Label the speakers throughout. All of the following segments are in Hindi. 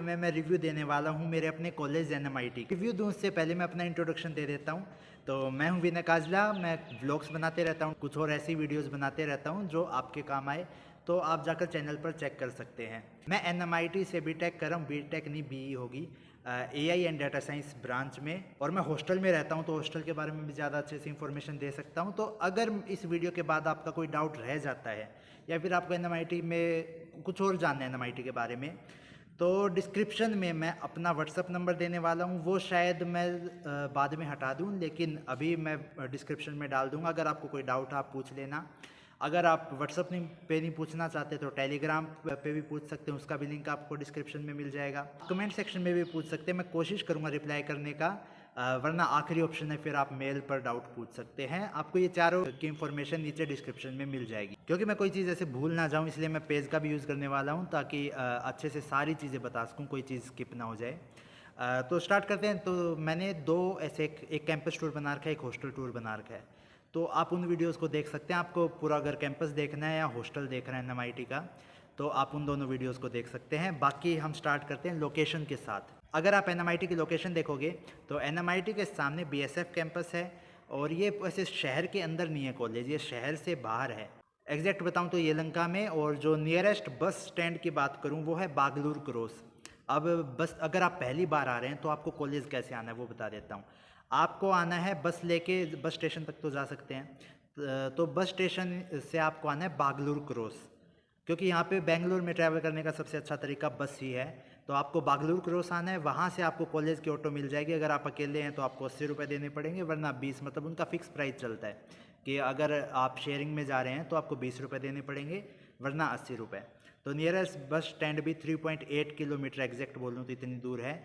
Speaker 1: में मैं रिव्यू देने वाला हूँ मेरे अपने कॉलेज NMIT। रिव्यू दूँ उससे पहले मैं अपना इंट्रोडक्शन दे देता हूँ। तो मैं हूँ विनय काजला, मैं व्लॉग्स बनाते रहता हूँ, कुछ और ऐसी वीडियोस बनाते रहता हूँ जो आपके काम आए, तो आप जाकर चैनल पर चेक कर सकते हैं। मैं NMIT से बीटेक कर रहा हूँ, बीटेक नहीं BE होगी, AI and data science branch में, और मैं हॉस्टल में रहता हूँ, तो हॉस्टल के बारे में भी ज़्यादा अच्छे से इन्फॉर्मेशन दे सकता हूँ। तो अगर इस वीडियो के बाद आपका कोई डाउट रह जाता है या फिर आपको NMIT में कुछ और जानना है NMIT के बारे में, तो डिस्क्रिप्शन में मैं अपना व्हाट्सअप नंबर देने वाला हूँ। वो शायद मैं बाद में हटा दूँ, लेकिन अभी मैं डिस्क्रिप्शन में डाल दूँगा। अगर आपको कोई डाउट आप पूछ लेना। अगर आप व्हाट्सअप पे नहीं पूछना चाहते तो टेलीग्राम पे भी पूछ सकते हैं, उसका भी लिंक आपको डिस्क्रिप्शन में मिल जाएगा। कमेंट सेक्शन में भी पूछ सकते हैं, मैं कोशिश करूँगा रिप्लाई करने का, वरना आखिरी ऑप्शन है फिर आप मेल पर डाउट पूछ सकते हैं। आपको ये चारों की इन्फॉर्मेशन नीचे डिस्क्रिप्शन में मिल जाएगी। क्योंकि मैं कोई चीज़ ऐसे भूल ना जाऊँ, इसलिए मैं पेज का भी यूज़ करने वाला हूँ, ताकि अच्छे से सारी चीज़ें बता सकूँ, कोई चीज़ स्किप ना हो जाए। तो स्टार्ट करते हैं। तो मैंने दो ऐसे एक कैंपस टूर बना रखा है, एक हॉस्टल टूर बना रखा है, तो आप उन वीडियोस को देख सकते हैं। आपको पूरा अगर कैंपस देखना है या हॉस्टल देखना है NMIT का, तो आप उन दोनों वीडियोस को देख सकते हैं। बाकी हम स्टार्ट करते हैं लोकेशन के साथ। अगर आप NMIT की लोकेशन देखोगे तो NMIT के सामने BSF कैंपस है, और ये ऐसे शहर के अंदर नहीं है कॉलेज, ये शहर से बाहर है। एग्जैक्ट बताऊँ तो यलहंका में, और जो नियरेस्ट बस स्टैंड की बात करूँ वो है बागलूर क्रॉस। अब बस अगर आप पहली बार आ रहे हैं तो आपको कॉलेज कैसे आना है वो बता देता हूँ। आपको आना है बस लेके, बस स्टेशन तक तो जा सकते हैं, तो बस स्टेशन से आपको आना है बागलूर क्रॉस, क्योंकि यहाँ पे बेंगलुरु में ट्रैवल करने का सबसे अच्छा तरीका बस ही है। तो आपको बागलूर क्रॉस आना है, वहाँ से आपको कॉलेज की ऑटो मिल जाएगी। अगर आप अकेले हैं तो आपको 80 रुपये देने पड़ेंगे, वरना 20, मतलब उनका फिक्स प्राइस चलता है कि अगर आप शेयरिंग में जा रहे हैं तो आपको 20 रुपये देने पड़ेंगे, वरना 80 रुपये। तो नियरेस्ट बस स्टैंड भी 3.8 किलोमीटर, एग्जैक्ट बोलूँ तो इतनी दूर है।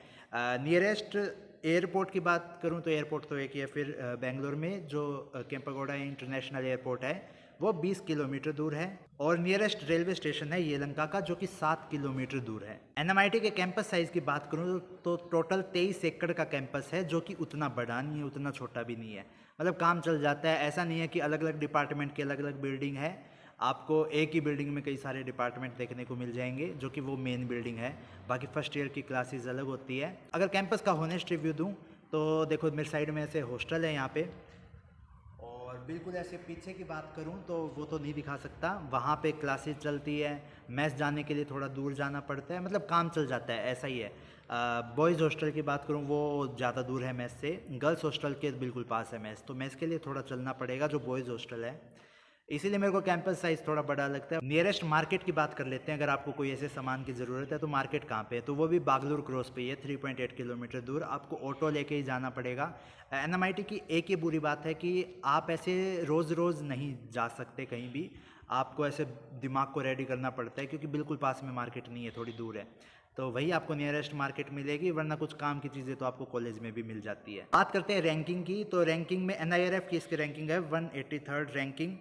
Speaker 1: नियरेस्ट एयरपोर्ट की बात करूँ तो एयरपोर्ट तो एक ही है फिर बेंगलोर में, जो केम्पेगौड़ा इंटरनेशनल एयरपोर्ट है, वो 20 किलोमीटर दूर है। और नियरेस्ट रेलवे स्टेशन है यलहंका का, जो कि 7 किलोमीटर दूर है। NMIT के कैंपस साइज़ की बात करूँ तो टोटल 23 एकड़ का कैंपस है, जो कि उतना बड़ा नहीं है, उतना छोटा भी नहीं है, मतलब काम चल जाता है। ऐसा नहीं है कि अलग अलग डिपार्टमेंट की अलग अलग बिल्डिंग है। आपको एक ही बिल्डिंग में कई सारे डिपार्टमेंट देखने को मिल जाएंगे, जो कि वो मेन बिल्डिंग है। बाकी फर्स्ट ईयर की क्लासेस अलग होती है। अगर कैंपस का होनेस्ट रिव्यू दूँ तो देखो, मेरे साइड में ऐसे हॉस्टल है यहाँ पे, और बिल्कुल ऐसे पीछे की बात करूं तो वो तो नहीं दिखा सकता, वहाँ पे क्लासेस चलती है। मैस जाने के लिए थोड़ा दूर जाना पड़ता है, मतलब काम चल जाता है, ऐसा ही है। बॉयज़ हॉस्टल की बात करूं वो ज़्यादा दूर है मैस से, गर्ल्स हॉस्टल के बिल्कुल पास है मैस, तो मैस के लिए थोड़ा चलना पड़ेगा जो बॉयज़ हॉस्टल है, इसीलिए मेरे को कैंपस साइज़ थोड़ा बड़ा लगता है। नियरेस्ट मार्केट की बात कर लेते हैं। अगर आपको कोई ऐसे सामान की ज़रूरत है तो मार्केट कहाँ पे है, तो वो भी बागलूर क्रॉस पे ही है, 3.8 किलोमीटर दूर। आपको ऑटो लेके ही जाना पड़ेगा। NMIT की एक ये बुरी बात है कि आप ऐसे रोज़ रोज़ नहीं जा सकते कहीं भी, आपको ऐसे दिमाग को रेडी करना पड़ता है, क्योंकि बिल्कुल पास में मार्केट नहीं है, थोड़ी दूर है, तो वही आपको नियरेस्ट मार्केट मिलेगी, वरना कुछ काम की चीज़ें तो आपको कॉलेज में भी मिल जाती है। बात करते हैं रैंकिंग की, तो रैंकिंग में NIRF की इसकी रैंकिंग है 183rd रैंकिंग,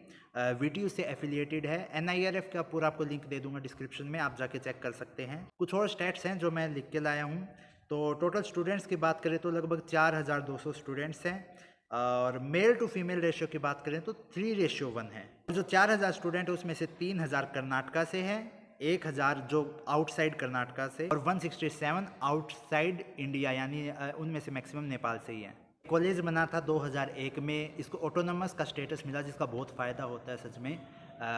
Speaker 1: VTU से एफिलिएटेड है। NIRF का पूरा आपको लिंक दे दूंगा डिस्क्रिप्शन में, आप जाके चेक कर सकते हैं। कुछ और स्टैट्स हैं जो मैं लिख के लाया हूँ। तो टोटल स्टूडेंट्स की बात करें तो लगभग 4200 स्टूडेंट्स हैं, और मेल टू फीमेल रेशियो की बात करें तो 3:1 है। जो 4000 स्टूडेंट है उसमें से 3000 कर्नाटका से है, 1000 जो आउटसाइड कर्नाटका से, और 167 आउटसाइड इंडिया, यानी उनमें से मैक्सिमम नेपाल से ही है। कॉलेज बना था 2001 में, इसको ऑटोनॉमस का स्टेटस मिला, जिसका बहुत फ़ायदा होता है सच में।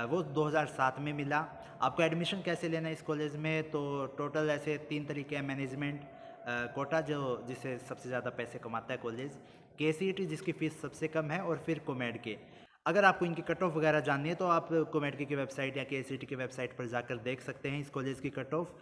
Speaker 1: वो 2007 में मिला। आपको एडमिशन कैसे लेना है इस कॉलेज में, तो टोटल ऐसे 3 तरीके हैं। मैनेजमेंट कोटा, जो जिससे सबसे ज़्यादा पैसे कमाता है कॉलेज, KCET जिसकी फ़ीस सबसे कम है, और फिर कोमेड के। अगर आपको इनकी कट ऑफ वगैरह जाननी है तो आप कोमेड की वेबसाइट या KCET की वेबसाइट पर जाकर देख सकते हैं इस कॉलेज की कट ऑफ।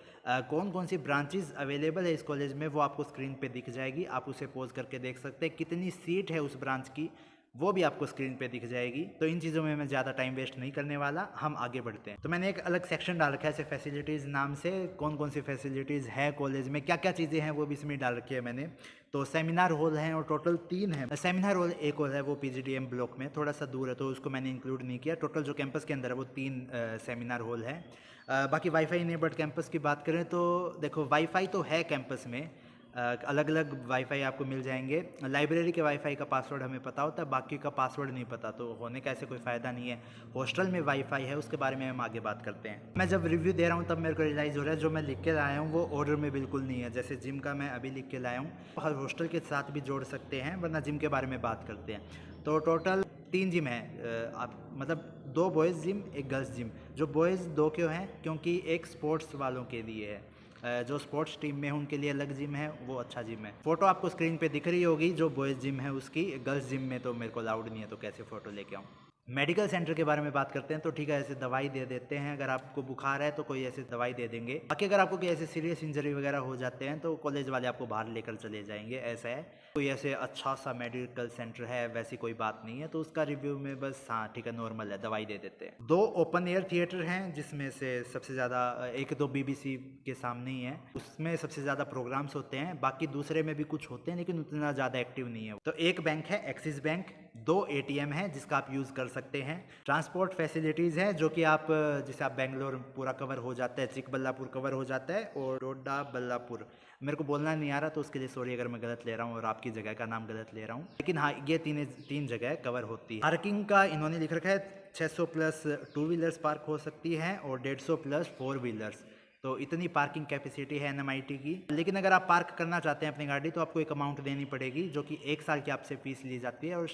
Speaker 1: कौन कौन सी ब्रांचेस अवेलेबल है इस कॉलेज में वो आपको स्क्रीन पे दिख जाएगी, आप उसे पॉज करके देख सकते हैं। कितनी सीट है उस ब्रांच की वो भी आपको स्क्रीन पे दिख जाएगी। तो इन चीज़ों में मैं ज़्यादा टाइम वेस्ट नहीं करने वाला, हम आगे बढ़ते हैं। तो मैंने एक अलग सेक्शन डाल रखा है ऐसे फैसिलिटीज़ नाम से, कौन कौन सी फैसिलिटीज़ है कॉलेज में, क्या क्या चीज़ें हैं वो भी इसमें डाल रखी है मैंने। तो सेमिनार हॉल हैं, और टोटल 3 है। सेमिनार हॉल एक हॉल है, वो PGDM ब्लॉक में थोड़ा सा दूर है, तो उसको मैंने इंक्लूड नहीं किया। टोटल जो कैंपस के अंदर है वो 3 सेमिनार हॉल है। बाकी वाईफाई इनेबल्ड कैंपस की बात करें तो देखो, वाईफाई तो है कैंपस में, अलग अलग वाईफाई आपको मिल जाएंगे। लाइब्रेरी के वाईफाई का पासवर्ड हमें पता होता है, बाकी का पासवर्ड नहीं पता, तो होने का ऐसे कोई फ़ायदा नहीं है। हॉस्टल में वाईफाई है, उसके बारे में हम आगे बात करते हैं। मैं जब रिव्यू दे रहा हूँ तब मेरे को रियलाइज़ हो रहा है जो मैं लिख के लाया हूँ वो ऑर्डर में बिल्कुल नहीं है। जैसे जिम का मैं अभी लिख के लाया हूँ, हर हॉस्टल के साथ भी जोड़ सकते हैं, वरना जिम के बारे में बात करते हैं। तो टोटल 3 जिम है, आप मतलब 2 बॉयज़ जिम, 1 गर्ल्स जिम। जो बॉयज़ 2 क्यों हैं? क्योंकि एक स्पोर्ट्स वालों के लिए है, जो स्पोर्ट्स टीम में है उनके लिए अलग जिम है, वो अच्छा जिम है। फोटो आपको स्क्रीन पे दिख रही होगी जो बॉयज़ जिम है उसकी। गर्ल्स जिम में तो मेरे को अलाउड नहीं है, तो कैसे फ़ोटो लेके आऊँ। मेडिकल सेंटर के बारे में बात करते हैं तो ठीक है, ऐसे दवाई दे देते हैं। अगर आपको बुखार है तो कोई ऐसे दवाई दे देंगे। बाकी अगर आपको कोई ऐसे सीरियस इंजरी वगैरह हो जाते हैं तो कॉलेज वाले आपको बाहर लेकर चले जाएंगे, ऐसा है। कोई ऐसे अच्छा सा मेडिकल सेंटर है वैसी कोई बात नहीं है, तो उसका रिव्यू में बस हाँ ठीक है, नॉर्मल है, दवाई दे देते हैं। 2 ओपन एयर थिएटर हैं, जिसमें से सबसे ज़्यादा एक तो BBC के सामने ही है, उसमें सबसे ज़्यादा प्रोग्राम्स होते हैं। बाकी दूसरे में भी कुछ होते हैं लेकिन उतना ज़्यादा एक्टिव नहीं है। तो एक बैंक है एक्सिस बैंक, 2 ATM है जिसका आप यूज़ कर सकते हैं। ट्रांसपोर्ट फैसिलिटीज़ हैं जो कि आप जैसे आप बेंगलोर पूरा कवर हो जाता है, चिकबल्लापुर कवर हो जाता है और डोडा बल्लापुर, मेरे को बोलना नहीं आ रहा तो उसके लिए सॉरी अगर मैं गलत ले रहा हूँ और आपकी जगह का नाम गलत ले रहा हूँ, लेकिन हाँ ये तीन जगह कवर होती है। पार्किंग का इन्होंने लिख रखा है 600 प्लस 2 व्हीलर्स पार्क हो सकती हैं और 150 प्लस 4 व्हीलर्स, तो इतनी पार्किंग कैपेसिटी है NMIT की। लेकिन अगर आप पार्क करना चाहते हैं अपनी गाड़ी तो आपको एक अमाउंट देनी पड़ेगी जो कि 1 साल की आपसे फीस ली जाती है और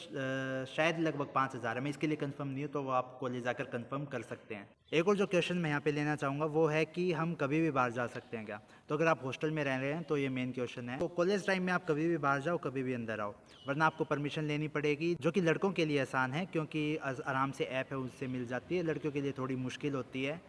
Speaker 1: शायद लगभग 5,000 है। मैं इसके लिए कंफर्म नहीं हूँ, तो वो आप कॉलेज जाकर कंफर्म कर सकते हैं। एक और जो क्वेश्चन मैं यहाँ पे लेना चाहूँगा वो है कि हम कभी भी बाहर जा सकते हैं क्या? तो अगर आप हॉस्टल में रह रहे हैं तो ये मेन क्वेश्चन है। तो कॉलेज टाइम में आप कभी भी बाहर जाओ, कभी भी अंदर आओ, वरना आपको परमिशन लेनी पड़ेगी, जो कि लड़कों के लिए आसान है क्योंकि आराम से ऐप है उससे मिल जाती है। लड़कियों के लिए थोड़ी मुश्किल होती है,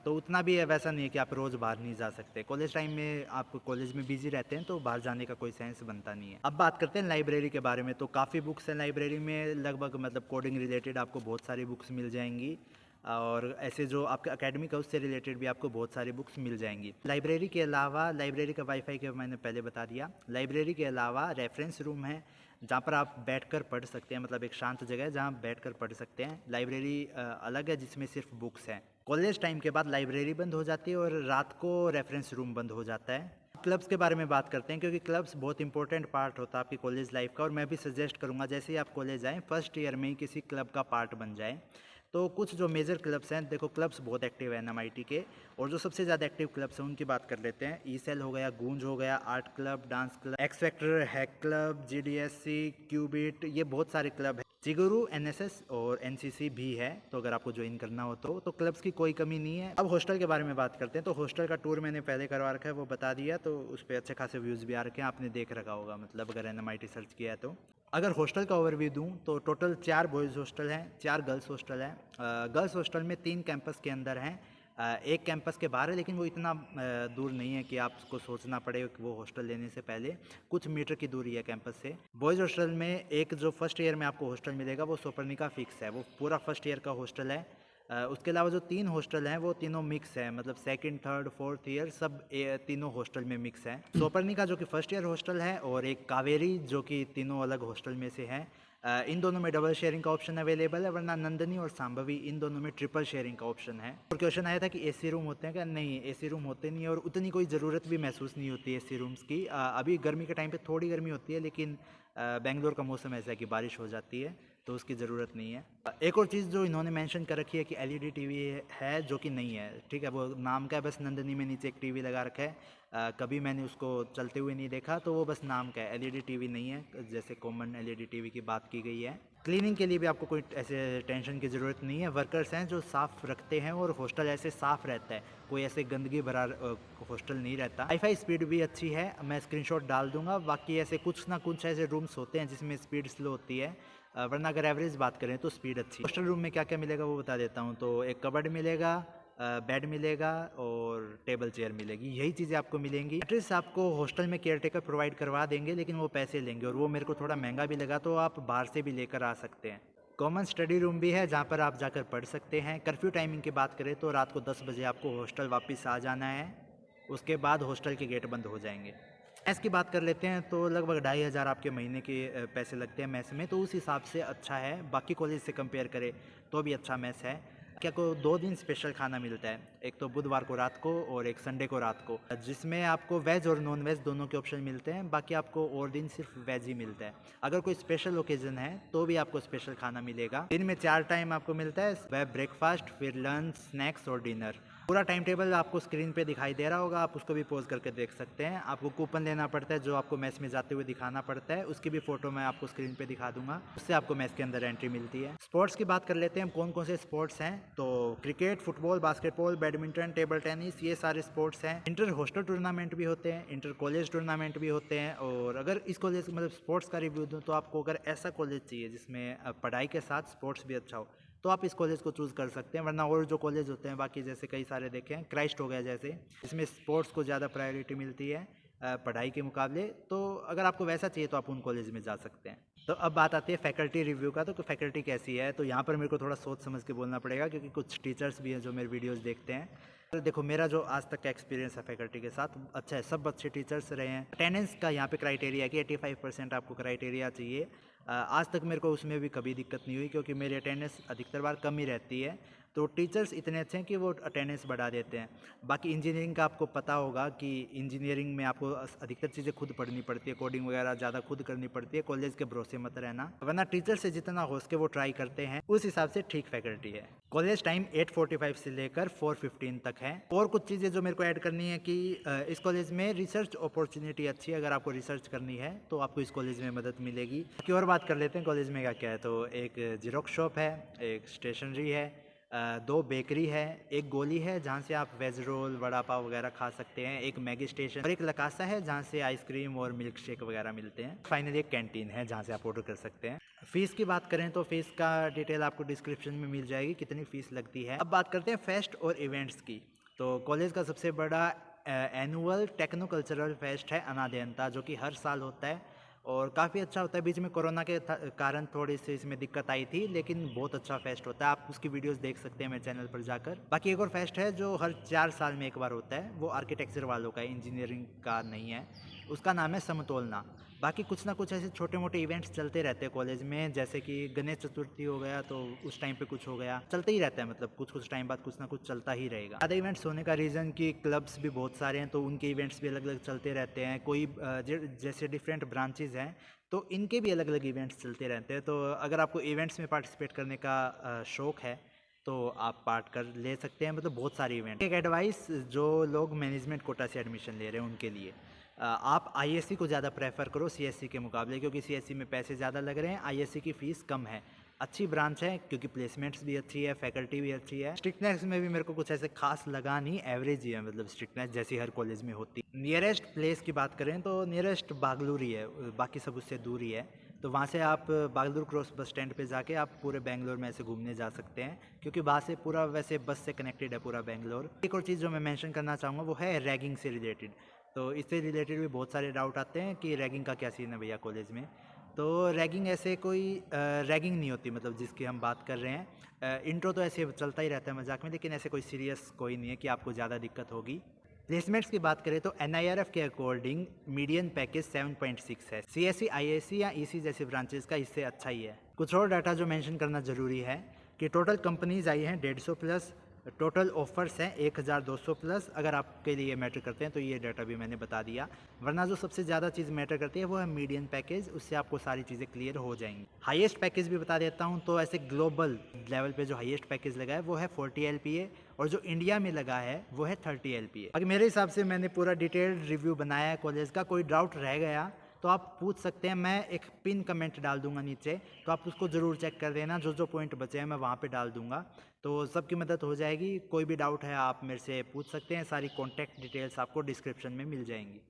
Speaker 1: तो उतना भी है, वैसा नहीं है कि आप रोज़ बाहर नहीं जा सकते। कॉलेज टाइम में आप कॉलेज में बिजी रहते हैं तो बाहर जाने का कोई सेंस बनता नहीं है। अब बात करते हैं लाइब्रेरी के बारे में। तो काफ़ी बुक्स हैं लाइब्रेरी में, लगभग मतलब कोडिंग रिलेटेड आपको बहुत सारी बुक्स मिल जाएंगी और ऐसे जो आपका एकेडमिक है उससे रिलेटेड भी आपको बहुत सारी बुक्स मिल जाएंगी। लाइब्रेरी के अलावा लाइब्रेरी का वाईफाई का मैंने पहले बता दिया। लाइब्रेरी के अलावा रेफरेंस रूम है जहाँ पर आप बैठकर पढ़ सकते हैं, मतलब एक शांत जगह है जहाँ बैठकर पढ़ सकते हैं। लाइब्रेरी अलग है जिसमें सिर्फ बुक्स हैं। कॉलेज टाइम के बाद लाइब्रेरी बंद हो जाती है और रात को रेफरेंस रूम बंद हो जाता है। क्लब्स के बारे में बात करते हैं क्योंकि क्लब्स बहुत इंपॉर्टेंट पार्ट होता है आपकी कॉलेज लाइफ का, और मैं भी सजेस्ट करूँगा जैसे ही आप कॉलेज आएँ फर्स्ट ईयर में ही किसी क्लब का पार्ट बन जाएँ। तो कुछ जो मेजर क्लब्स हैं, देखो क्लब्स बहुत एक्टिव है NMIT के, और जो सबसे ज़्यादा एक्टिव क्लब्स हैं उनकी बात कर लेते हैं। ECEL हो गया, गूंज हो गया, art club, dance club, X factor, hack club, GDSC, qubit, ये बहुत सारे क्लब हैं। जिगुरु, NSS और NCC भी है, तो अगर आपको ज्वाइन करना हो तो क्लब्स की कोई कमी नहीं है। अब हॉस्टल के बारे में बात करते हैं। तो हॉस्टल का टूर मैंने पहले करवा रखा है, वो बता दिया, तो उस पर अच्छे खासे व्यूज़ भी आ रखे हैं, आपने देख रखा होगा, मतलब अगर NMIT सर्च किया है तो। अगर हॉस्टल का ओवरव्यू दूं तो टोटल 4 बॉयज़ हॉस्टल हैं, 4 गर्ल्स हॉस्टल हैं। गर्ल्स हॉस्टल में 3 कैंपस के अंदर हैं, एक कैंपस के बाहर है, लेकिन वो इतना दूर नहीं है कि आपको सोचना पड़े कि वो हॉस्टल लेने से पहले कुछ मीटर की दूरी है कैंपस से। बॉयज़ हॉस्टल में एक जो फर्स्ट ईयर में आपको हॉस्टल मिलेगा वो सोपर्निका फिक्स है, वो पूरा फर्स्ट ईयर का हॉस्टल है। उसके अलावा जो 3 हॉस्टल हैं वो तीनों मिक्स है, मतलब सेकंड, थर्ड, फोर्थ ईयर सब तीनों हॉस्टल में मिक्स है। सोपर्निका जो कि फर्स्ट ईयर हॉस्टल है और एक कावेरी जो कि तीनों अलग हॉस्टल में से है। इन दोनों में डबल शेयरिंग का ऑप्शन अवेलेबल है, वरना नंदनी और सांभवी इन दोनों में ट्रिपल शेयरिंग का ऑप्शन है। और क्वेश्चन आया था कि AC रूम होते हैं क्या? नहीं, AC रूम होते नहीं है और उतनी कोई ज़रूरत भी महसूस नहीं होती है AC रूम्स की। अभी गर्मी के टाइम पे थोड़ी गर्मी होती है, लेकिन बेंगलोर का मौसम ऐसा है कि बारिश हो जाती है तो उसकी ज़रूरत नहीं है। एक और चीज़ जो इन्होंने मेंशन कर रखी है कि LED टीवी है, जो कि नहीं है, ठीक है, वो नाम का है, बस नंदनी में नीचे एक टीवी लगा रखा है। कभी मैंने उसको चलते हुए नहीं देखा, तो वो बस नाम का है, LED टीवी नहीं है जैसे कॉमन LED टीवी की बात की गई है। क्लीनिंग के लिए भी आपको कोई ऐसे टेंशन की ज़रूरत नहीं है, वर्कर्स हैं जो साफ़ रखते हैं और हॉस्टल ऐसे साफ़ रहता है, कोई ऐसे गंदगी भरा हॉस्टल नहीं रहता। वाईफाई स्पीड भी अच्छी है, मैं स्क्रीनशॉट डाल दूंगा। बाकी ऐसे कुछ ना कुछ ऐसे रूम्स होते हैं जिसमें स्पीड स्लो होती है, वरना अगर एवरेज बात करें तो स्पीड अच्छी है। हॉस्टल रूम में क्या क्या मिलेगा वो बता देता हूँ। तो एक कबर्ड मिलेगा, बेड मिलेगा और टेबल चेयर मिलेगी, यही चीज़ें आपको मिलेंगी। एड्रेस आपको हॉस्टल में केयरटेकर प्रोवाइड करवा देंगे, लेकिन वो पैसे लेंगे और वो मेरे को थोड़ा महंगा भी लगा, तो आप बाहर से भी लेकर आ सकते हैं। कॉमन स्टडी रूम भी है जहाँ पर आप जाकर पढ़ सकते हैं। कर्फ्यू टाइमिंग की बात करें तो रात को 10 बजे आपको हॉस्टल वापस आ जाना है, उसके बाद हॉस्टल के गेट बंद हो जाएंगे। मैस की बात कर लेते हैं तो लगभग 2,500 आपके महीने के पैसे लगते हैं मैस में, तो उस हिसाब से अच्छा है, बाकी कॉलेज से कंपेयर करें तो भी अच्छा मैस है। क्या को 2 दिन स्पेशल खाना मिलता है, एक तो बुधवार को रात को और एक संडे को रात को, जिसमें आपको वेज और नॉन वेज दोनों के ऑप्शन मिलते हैं। बाकी आपको और दिन सिर्फ वेज ही मिलता है। अगर कोई स्पेशल ओकेजन है तो भी आपको स्पेशल खाना मिलेगा। दिन में 4 टाइम आपको मिलता है, वह ब्रेकफास्ट, फिर लंच, स्नैक्स और डिनर। पूरा टाइम टेबल आपको स्क्रीन पे दिखाई दे रहा होगा, आप उसको भी पॉज करके देख सकते हैं। आपको कूपन लेना पड़ता है जो आपको मैच में जाते हुए दिखाना पड़ता है, उसकी भी फोटो मैं आपको स्क्रीन पे दिखा दूंगा, उससे आपको मैच के अंदर एंट्री मिलती है। स्पोर्ट्स की बात कर लेते हैं, कौन कौन से स्पोर्ट्स हैं। तो cricket, football, basketball, badminton, table tennis, ये सारे स्पोर्ट्स हैं। इंटर हॉस्टल टूर्नामेंट भी होते हैं, इंटर कॉलेज टूर्नामेंट भी होते हैं। और अगर इस कॉलेज मतलब स्पोर्ट्स का रिव्यू दूँ तो आपको अगर ऐसा कॉलेज चाहिए जिसमें पढ़ाई के साथ स्पोर्ट्स भी अच्छा हो तो आप इस कॉलेज को चूज़ कर सकते हैं। वरना और जो कॉलेज होते हैं बाकी जैसे कई सारे देखे हैं, क्राइस्ट हो गया जैसे, इसमें स्पोर्ट्स को ज़्यादा प्रायोरिटी मिलती है पढ़ाई के मुकाबले। तो अगर आपको वैसा चाहिए तो आप उन कॉलेज में जा सकते हैं। तो अब बात आती है फैकल्टी रिव्यू का। तो फैकल्टी कैसी है, तो यहाँ पर मेरे को थोड़ा सोच समझ के बोलना पड़ेगा क्योंकि कुछ टीचर्स भी हैं जो मेरे वीडियोज़ देखते हैं। तो देखो मेरा जो आज तक का एक्सपीरियंस है फैकल्टी के साथ अच्छा है, सब अच्छे टीचर्स रहे हैं। अटेंडेंस का यहाँ पे क्राइटेरिया है कि 85% आपको क्राइटेरिया चाहिए। आज तक मेरे को उसमें भी कभी दिक्कत नहीं हुई क्योंकि मेरी अटेंडेंस अधिकतर बार कम ही रहती है। तो टीचर्स इतने अच्छे हैं कि वो अटेंडेंस बढ़ा देते हैं। बाकी इंजीनियरिंग का आपको पता होगा कि इंजीनियरिंग में आपको अधिकतर चीज़ें खुद पढ़नी पड़ती है, कोडिंग वगैरह ज़्यादा खुद करनी पड़ती है। कॉलेज के भरोसे मत रहना, वरना टीचर से जितना हो सके वो ट्राई करते हैं, उस हिसाब से ठीक फैकल्टी है। कॉलेज टाइम 8:45 से लेकर 4:15 तक है। और कुछ चीज़ें जो मेरे को ऐड करनी है कि इस कॉलेज में रिसर्च अपॉर्चुनिटी अच्छी है। अगर आपको रिसर्च करनी है तो आपको इस कॉलेज में मदद मिलेगी। बाकी और बात कर लेते हैं कॉलेज में क्या क्या है। तो एक जीरोक्स शॉप है, एक स्टेशनरी है, 2 बेकरी है, एक गोली है जहाँ से आप वेज रोल, वड़ा पाव वगैरह खा सकते हैं, एक मैगी स्टेशन और एक लकासा है जहाँ से आइसक्रीम और मिल्क शेक वगैरह मिलते हैं। फाइनली एक कैंटीन है जहाँ से आप ऑर्डर कर सकते हैं। फीस की बात करें तो फीस का डिटेल आपको डिस्क्रिप्शन में मिल जाएगी कितनी फ़ीस लगती है। अब बात करते हैं फेस्ट और इवेंट्स की। तो कॉलेज का सबसे बड़ा एनुअल टेक्नो कल्चरल फेस्ट है अनादेंता, जो कि हर साल होता है और काफ़ी अच्छा होता है। बीच में कोरोना के कारण थोड़ी सी इसमें दिक्कत आई थी, लेकिन बहुत अच्छा फेस्ट होता है। आप उसकी वीडियोस देख सकते हैं मेरे चैनल पर जाकर। बाकी एक और फेस्ट है जो हर 4 साल में एक बार होता है, वो आर्किटेक्चर वालों का है, इंजीनियरिंग का नहीं है। उसका नाम है समतोलना। बाकी कुछ ना कुछ ऐसे छोटे मोटे इवेंट्स चलते रहते हैं कॉलेज में, जैसे कि गणेश चतुर्थी हो गया तो उस टाइम पे कुछ हो गया, चलते ही रहता है। मतलब कुछ कुछ टाइम बाद कुछ ना कुछ चलता ही रहेगा। ज़्यादा इवेंट्स होने का रीज़न कि क्लब्स भी बहुत सारे हैं तो उनके इवेंट्स भी अलग अलग चलते रहते हैं। कोई जैसे डिफरेंट ब्रांचेज हैं तो इनके भी अलग अलग इवेंट्स चलते रहते हैं। तो अगर आपको इवेंट्स में पार्टिसिपेट करने का शौक़ है तो आप पार्ट कर ले सकते हैं। मतलब बहुत सारे इवेंट। एक एडवाइस जो लोग मैनेजमेंट कोटा से एडमिशन ले रहे हैं उनके लिए, आप आईएससी को ज़्यादा प्रेफर करो सीएससी के मुकाबले, क्योंकि सीएससी में पैसे ज़्यादा लग रहे हैं, आईएससी की फ़ीस कम है। अच्छी ब्रांच है क्योंकि प्लेसमेंट्स भी अच्छी है, फैकल्टी भी अच्छी है। स्ट्रिक्टनेस में भी मेरे को कुछ ऐसे खास लगा नहीं, एवरेज ही है, मतलब स्ट्रिक्टनेस जैसी हर कॉलेज में होती। नियरेस्ट प्लेस की बात करें तो नियरेस्ट बागलूर ही है, बाकी सब उससे दूर ही है। तो वहाँ से आप बागलूर क्रॉस बस स्टैंड पे जाके आप पूरे बेंगलोर में ऐसे घूमने जा सकते हैं, क्योंकि वहाँ से पूरा वैसे बस से कनेक्टेड है पूरा बेंगलोर। एक और चीज़ जो मैं मेंशन करना चाहूँगा वो है रैगिंग से रिलेटेड। तो इससे रिलेटेड भी बहुत सारे डाउट आते हैं कि रैगिंग का क्या सीन है भैया कॉलेज में। तो रैगिंग ऐसे कोई रैगिंग नहीं होती, मतलब जिसकी हम बात कर रहे हैं। इंट्रो तो ऐसे चलता ही रहता है मजाक में, लेकिन ऐसे कोई सीरियस कोई नहीं है कि आपको ज़्यादा दिक्कत होगी। प्लेसमेंट्स की बात करें तो NIRF के अकॉर्डिंग मीडियन पैकेज 7.6 है। CSE, ISC या EC जैसी ब्रांचेस का इससे अच्छा ही है। कुछ और डाटा जो मेंशन करना ज़रूरी है कि टोटल कंपनीज आई हैं 150 प्लस, टोटल ऑफर्स हैं 1200 प्लस। अगर आपके लिए मैटर करते हैं तो ये डाटा भी मैंने बता दिया। वरना जो सबसे ज़्यादा चीज़ मैटर करती है वो है मीडियन पैकेज, उससे आपको सारी चीज़ें क्लियर हो जाएंगी। हाईएस्ट पैकेज भी बता देता हूँ। तो ऐसे ग्लोबल लेवल पे जो हाईएस्ट पैकेज लगा है वो है 40 LPA और जो इंडिया में लगा है वो है 30 LPA। अगर मेरे हिसाब से मैंने पूरा डिटेल्ड रिव्यू बनाया है कॉलेज का। कोई डाउट रह गया तो आप पूछ सकते हैं, मैं एक पिन कमेंट डाल दूंगा नीचे, तो आप उसको ज़रूर चेक कर देना। जो जो पॉइंट बचे हैं मैं वहाँ पे डाल दूंगा, तो सबकी मदद हो जाएगी। कोई भी डाउट है आप मेरे से पूछ सकते हैं, सारी कॉन्टैक्ट डिटेल्स आपको डिस्क्रिप्शन में मिल जाएंगी।